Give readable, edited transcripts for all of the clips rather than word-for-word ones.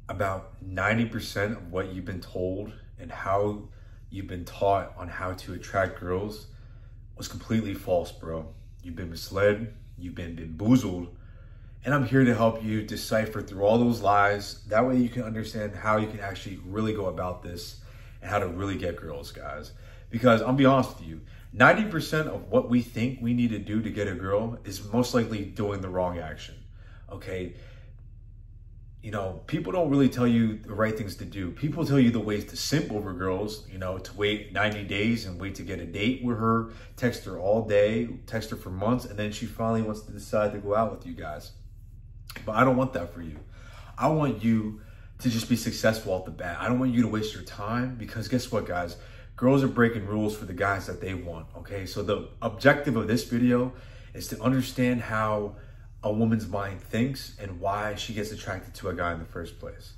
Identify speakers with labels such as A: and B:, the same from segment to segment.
A: about 90% of what you've been told and how you've been taught on how to attract girls was completely false, bro. You've been misled, you've been bamboozled, and I'm here to help you decipher through all those lies. That way you can understand how you can actually really go about this and how to really get girls, guys. Because I'll be honest with you, 90% of what we think we need to do to get a girl is most likely doing the wrong action, okay? You know, people don't really tell you the right things to do. People tell you the ways to simp over girls, you know, to wait 90 days and wait to get a date with her, text her all day, text her for months, and then she finally wants to decide to go out with you guys. But I don't want that for you. I want you to just be successful off the bat. I don't want you to waste your time, because guess what, guys? Girls are breaking rules for the guys that they want, okay? So the objective of this video is to understand how a woman's mind thinks and why she gets attracted to a guy in the first place.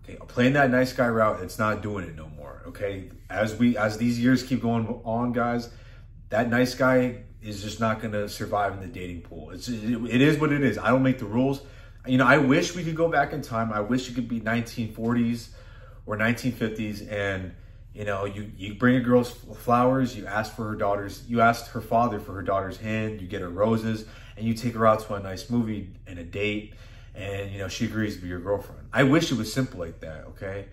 A: Okay, playing that nice guy route, it's not doing it no more, okay? As these years keep going on, guys, that nice guy is just not gonna survive in the dating pool. It is what it is. I don't make the rules. You know, I wish we could go back in time. I wish it could be 1940s or 1950s, and you know, you bring a girl's flowers, you ask her father for her daughter's hand, you get her roses, and you take her out to a nice movie and a date, and you know, she agrees to be your girlfriend. I wish it was simple like that, okay?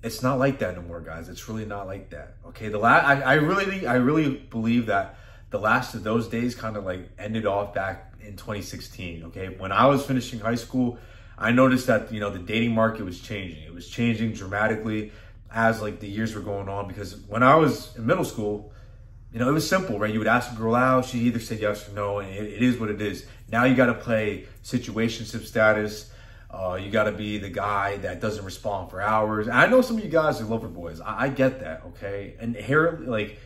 A: It's not like that no more, guys. It's really not like that, okay? I really believe that the last of those days kind of like ended off back in 2016, okay? When I was finishing high school, I noticed that, you know, the dating market was changing. It was changing dramatically as like the years were going on, because when I was in middle school, you know, it was simple, right? You would ask a girl out, she either said yes or no, and it is what it is. Now you got to play situationship status. You got to be the guy that doesn't respond for hours. And I know some of you guys are lover boys. I get that, okay? And here, like,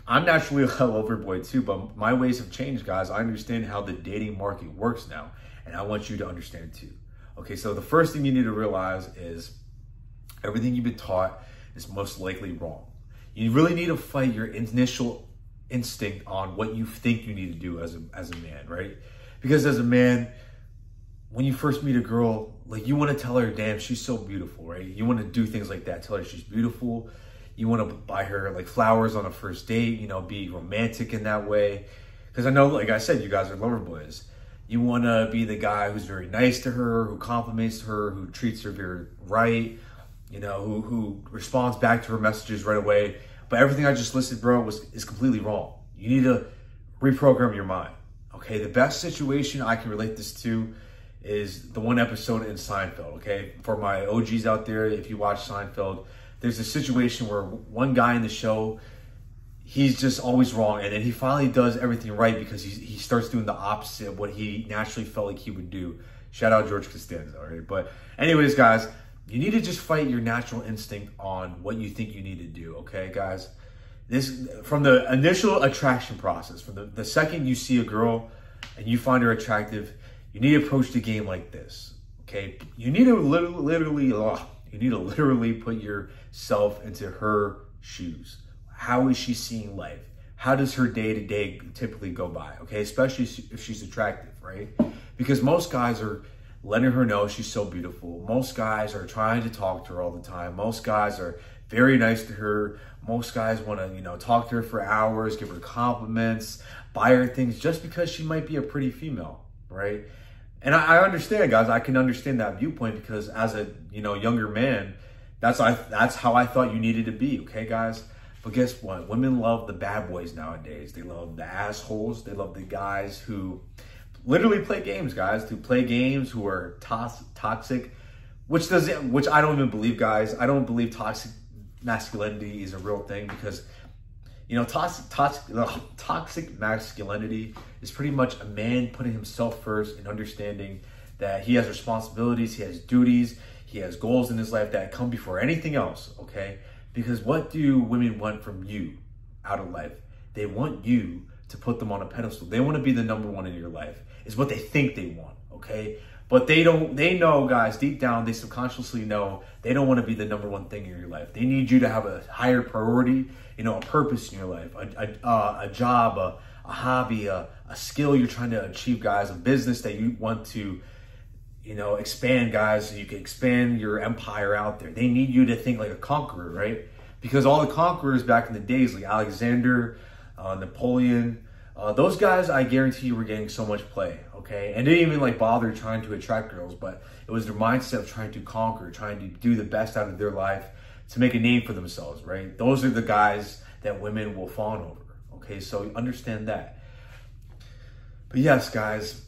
A: I'm naturally a lover boy too, but my ways have changed, guys. I understand how the dating market works now, and I want you to understand too. Okay, so the first thing you need to realize is everything you've been taught is most likely wrong. You really need to fight your initial instinct on what you think you need to do as a man, right? Because as a man, when you first meet a girl, like, you want to tell her, damn, she's so beautiful, right? You want to do things like that. Tell her she's beautiful. You want to buy her like flowers on a first date, you know, be romantic in that way. Because I know, like I said, you guys are lover boys. You want to be the guy who's very nice to her, who compliments her, who treats her very right, you know, who responds back to her messages right away. But everything I just listed, bro, is completely wrong. You need to reprogram your mind, okay? The best situation I can relate this to is the one episode in Seinfeld, okay? For my OGs out there, if you watch Seinfeld, there's a situation where one guy in the show, he's just always wrong, and then he finally does everything right because he starts doing the opposite of what he naturally felt like he would do. Shout out George Costanza, all right? But anyways, guys, you need to just fight your natural instinct on what you think you need to do, okay, guys? This, from the initial attraction process, from the second you see a girl and you find her attractive, you need to approach the game like this, okay? You need to literally put yourself into her shoes. How is she seeing life? How does her day-to-day typically go by, okay? Especially if she's attractive, right? Because most guys are letting her know she's so beautiful. Most guys are trying to talk to her all the time. Most guys are very nice to her. Most guys want to, you know, talk to her for hours, give her compliments, buy her things just because she might be a pretty female, right? And I understand, guys. I can understand that viewpoint, because as a, you know, younger man, that's how I thought you needed to be, okay, guys? But guess what? Women love the bad boys nowadays. They love the assholes. They love the guys who literally play games, guys, who play games, who are toxic, which I don't even believe, guys. I don't believe toxic masculinity is a real thing, because, you know, toxic masculinity is pretty much a man putting himself first and understanding that he has responsibilities, he has duties, he has goals in his life that come before anything else, okay? Because what do women want from you out of life? They want you to put them on a pedestal. They want to be the number one in your life, is what they think they want, okay? But they know, guys, deep down, they subconsciously know they don't want to be the number one thing in your life. They need you to have a higher priority, you know, a purpose in your life, a job, a hobby, a skill you're trying to achieve, guys, a business that you want to you know, expand, guys, so you can expand your empire out there. They need you to think like a conqueror, right? Because all the conquerors back in the days, like Alexander, Napoleon, those guys, I guarantee you were getting so much play, okay? And they didn't even like bother trying to attract girls, but it was their mindset of trying to conquer, trying to do the best out of their life to make a name for themselves, right? Those are the guys that women will fawn over, okay? So understand that. But yes, guys,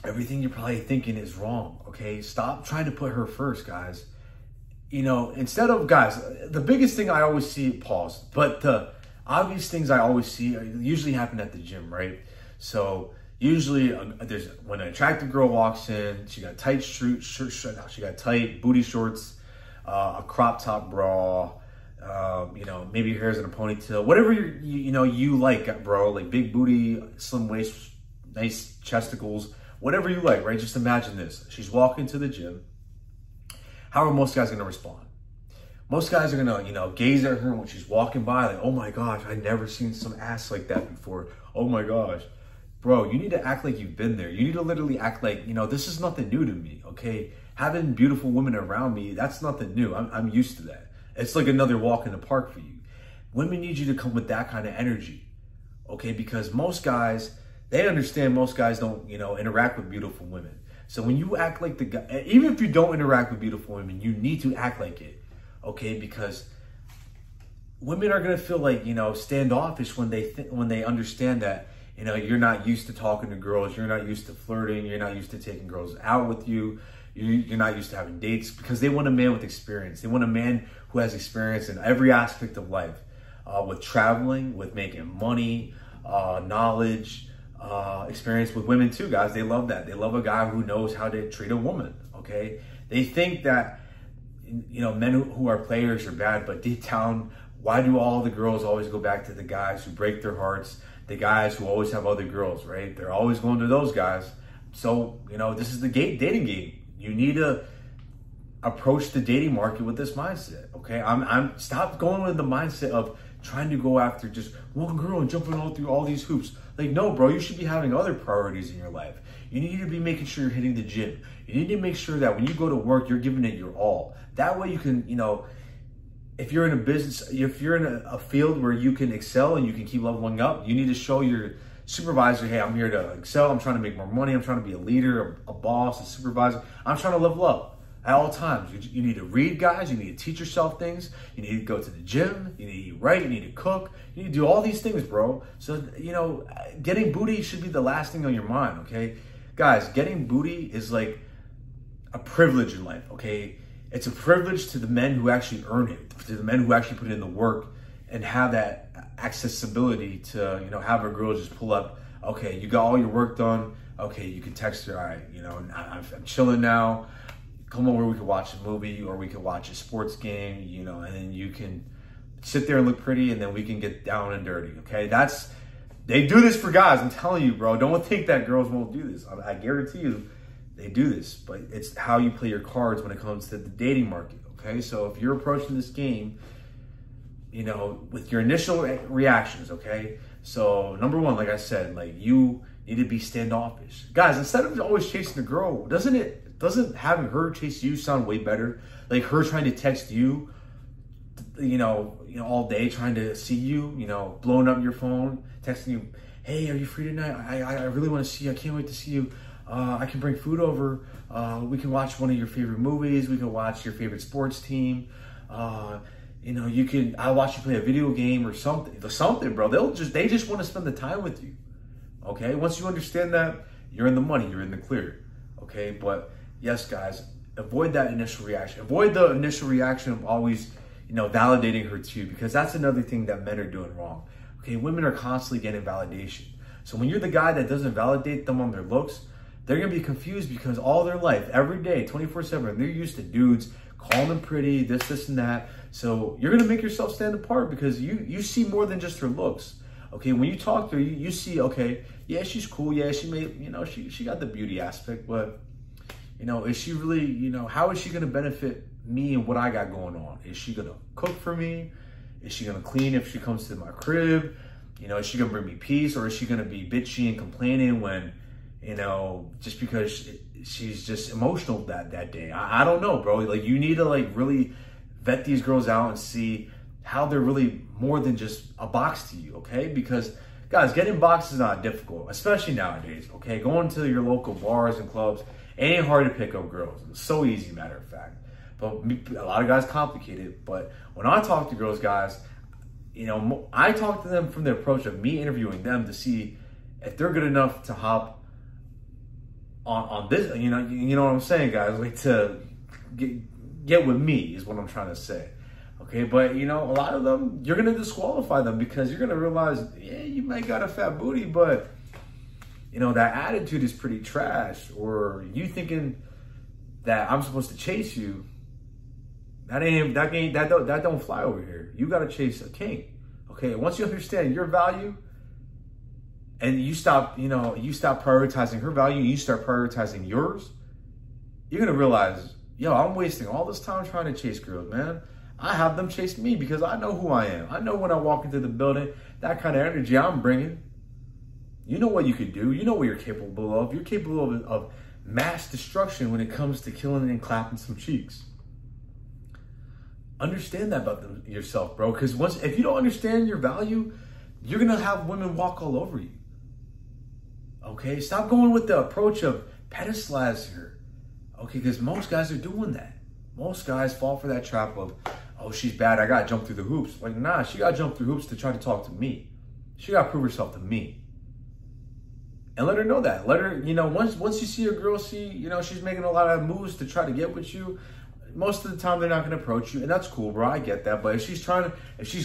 A: everything you're probably thinking is wrong, okay? Stop trying to put her first, guys. You know, instead of, guys, the biggest thing I always see, pause, but the obvious things I always see usually happen at the gym, right? So usually there's when an attractive girl walks in, she got tight shirt, she got tight booty shorts, a crop top bra, you know, maybe your hair's in a ponytail, whatever you like, bro, like big booty, slim waist, nice chesticles, whatever you like, right? Just imagine this. She's walking to the gym. How are most guys gonna respond? Most guys are gonna, you know, gaze at her when she's walking by, like, oh my gosh, I've never seen some ass like that before. Oh my gosh. Bro, you need to act like you've been there. You need to literally act like, you know, this is nothing new to me, okay? Having beautiful women around me, that's nothing new. I'm used to that. It's like another walk in the park for you. Women need you to come with that kind of energy, okay? Because most guys, they understand most guys don't, you know, interact with beautiful women. So when you act like the guy, even if you don't interact with beautiful women, you need to act like it, okay? Because women are gonna feel like, you know, standoffish when they understand that, you know, you're not used to talking to girls, you're not used to flirting, you're not used to taking girls out with you, you're not used to having dates, because they want a man with experience. They want a man who has experience in every aspect of life, with traveling, with making money, knowledge, experience with women too, guys. They love that. They love a guy who knows how to treat a woman, okay? They think that, you know, men who are players are bad, but deep down, why do all the girls always go back to the guys who break their hearts, the guys who always have other girls, right? They're always going to those guys. So, you know, this is the dating game. You need to approach the dating market with this mindset, okay? Stop going with the mindset of trying to go after just one girl and jumping all through all these hoops. Like, no, bro, you should be having other priorities in your life. You need to be making sure you're hitting the gym. You need to make sure that when you go to work, you're giving it your all. That way you can, you know, if you're in a business, if you're in a field where you can excel and you can keep leveling up, you need to show your supervisor, hey, I'm here to excel. I'm trying to make more money. I'm trying to be a leader, a boss, a supervisor. I'm trying to level up. At all times, you need to read, guys. You need to teach yourself things. You need to go to the gym. You need to eat right. You need to cook. You need to do all these things, bro. So, you know, getting booty should be the last thing on your mind, okay? Guys, getting booty is like a privilege in life, okay? It's a privilege to the men who actually earn it, to the men who actually put in the work and have that accessibility to, you know, have a girl just pull up, okay, you got all your work done. Okay, you can text her, all right, you know, I'm chilling now. Come over, we could watch a movie or we could watch a sports game, you know, and then you can sit there and look pretty and then we can get down and dirty, okay? They do this for guys, I'm telling you, bro. Don't think that girls won't do this. I guarantee you they do this, but it's how you play your cards when it comes to the dating market, okay? So if you're approaching this game, you know, with your initial reactions, okay? So number one, like I said, like you need to be standoffish. Guys, instead of always chasing a girl, doesn't having her chase you sound way better? Like her trying to text you, you know, all day trying to see you, you know, blowing up your phone, texting you, hey, are you free tonight? I really want to see you. I can't wait to see you. I can bring food over. We can watch one of your favorite movies. We can watch your favorite sports team. You know, I'll watch you play a video game or something, bro. They just want to spend the time with you. Okay. Once you understand that, you're in the money, you're in the clear. Okay. But yes, guys, avoid that initial reaction. Avoid the initial reaction of always, you know, validating her too, because that's another thing that men are doing wrong. Okay. Women are constantly getting validation. So when you're the guy that doesn't validate them on their looks, they're going to be confused because all their life, every day, 24/7, they're used to dudes calling them pretty, this, and that. So you're going to make yourself stand apart because you see more than just her looks. Okay, when you talk to her, you see, okay, yeah, she's cool. Yeah, she may, you know, she got the beauty aspect, but, you know, is she really, you know, how is she going to benefit me and what I got going on? Is she going to cook for me? Is she going to clean if she comes to my crib? You know, is she going to bring me peace, or is she going to be bitchy and complaining when, you know, just because she's just emotional that day. I don't know, bro. Like, you need to like really vet these girls out and see how they're really more than just a box to you, okay? Because guys, getting boxed is not difficult, especially nowadays, okay? Going to your local bars and clubs, it ain't hard to pick up girls. It's so easy, matter of fact. But a lot of guys complicate it. But when I talk to girls, guys, you know, I talk to them from the approach of me interviewing them to see if they're good enough to hop on this, you know what I'm saying, guys? Like, to get with me is what I'm trying to say. Okay, but you know, a lot of them, you're gonna disqualify them because you're gonna realize, yeah, you might got a fat booty, but you know, that attitude is pretty trash. Or you thinking that I'm supposed to chase you, that don't fly over here. You gotta chase a king. Okay, once you understand your value, and you stop prioritizing her value, and you start prioritizing yours, you're gonna realize, yo, I'm wasting all this time trying to chase girls, man. I have them chase me because I know who I am. I know when I walk into the building, that kind of energy I'm bringing. You know what you could do. You know what you're capable of. You're capable of mass destruction when it comes to killing and clapping some cheeks. Understand that about yourself, bro. Because if you don't understand your value, you're going to have women walk all over you. Okay? Stop going with the approach of pedestalizer. Okay? Because most guys are doing that. Most guys fall for that trap of, oh, she's bad, I gotta jump through the hoops. Like, nah, she gotta jump through hoops to try to talk to me. She gotta prove herself to me. And let her know that. Let her, you know, once you see a girl, you know, she's making a lot of moves to try to get with you, most of the time they're not gonna approach you, and that's cool, bro, I get that. But if she's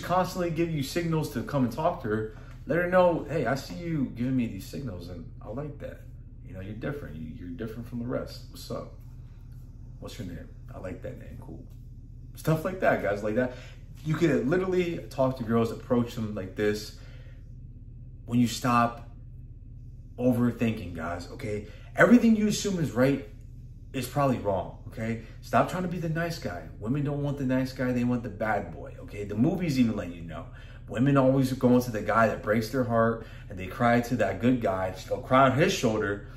A: constantly giving you signals to come and talk to her, let her know, hey, I see you giving me these signals, and I like that. You know, you're different. You're different from the rest. What's up? What's your name? I like that name. Cool. Stuff like that, guys, like that. You can literally talk to girls, approach them like this when you stop overthinking, guys, okay? Everything you assume is right is probably wrong, okay? Stop trying to be the nice guy. Women don't want the nice guy. They want the bad boy, okay? The movies even let you know. Women always go into the guy that breaks their heart, and they cry to that good guy. They'll cry on his shoulder,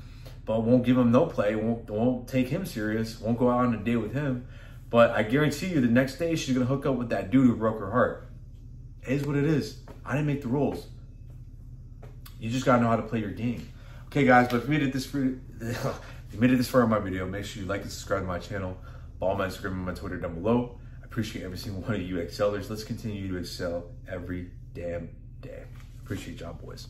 A: but won't give him no play, won't take him serious, won't go out on a date with him. But I guarantee you the next day she's gonna hook up with that dude who broke her heart. It is what it is. I didn't make the rules. You just gotta know how to play your game. Okay, guys, but if you made it this far in my video, make sure you like and subscribe to my channel. Follow my Instagram and my Twitter down below. I appreciate every single one of you excellers. Let's continue to excel every damn day. Appreciate y'all, boys.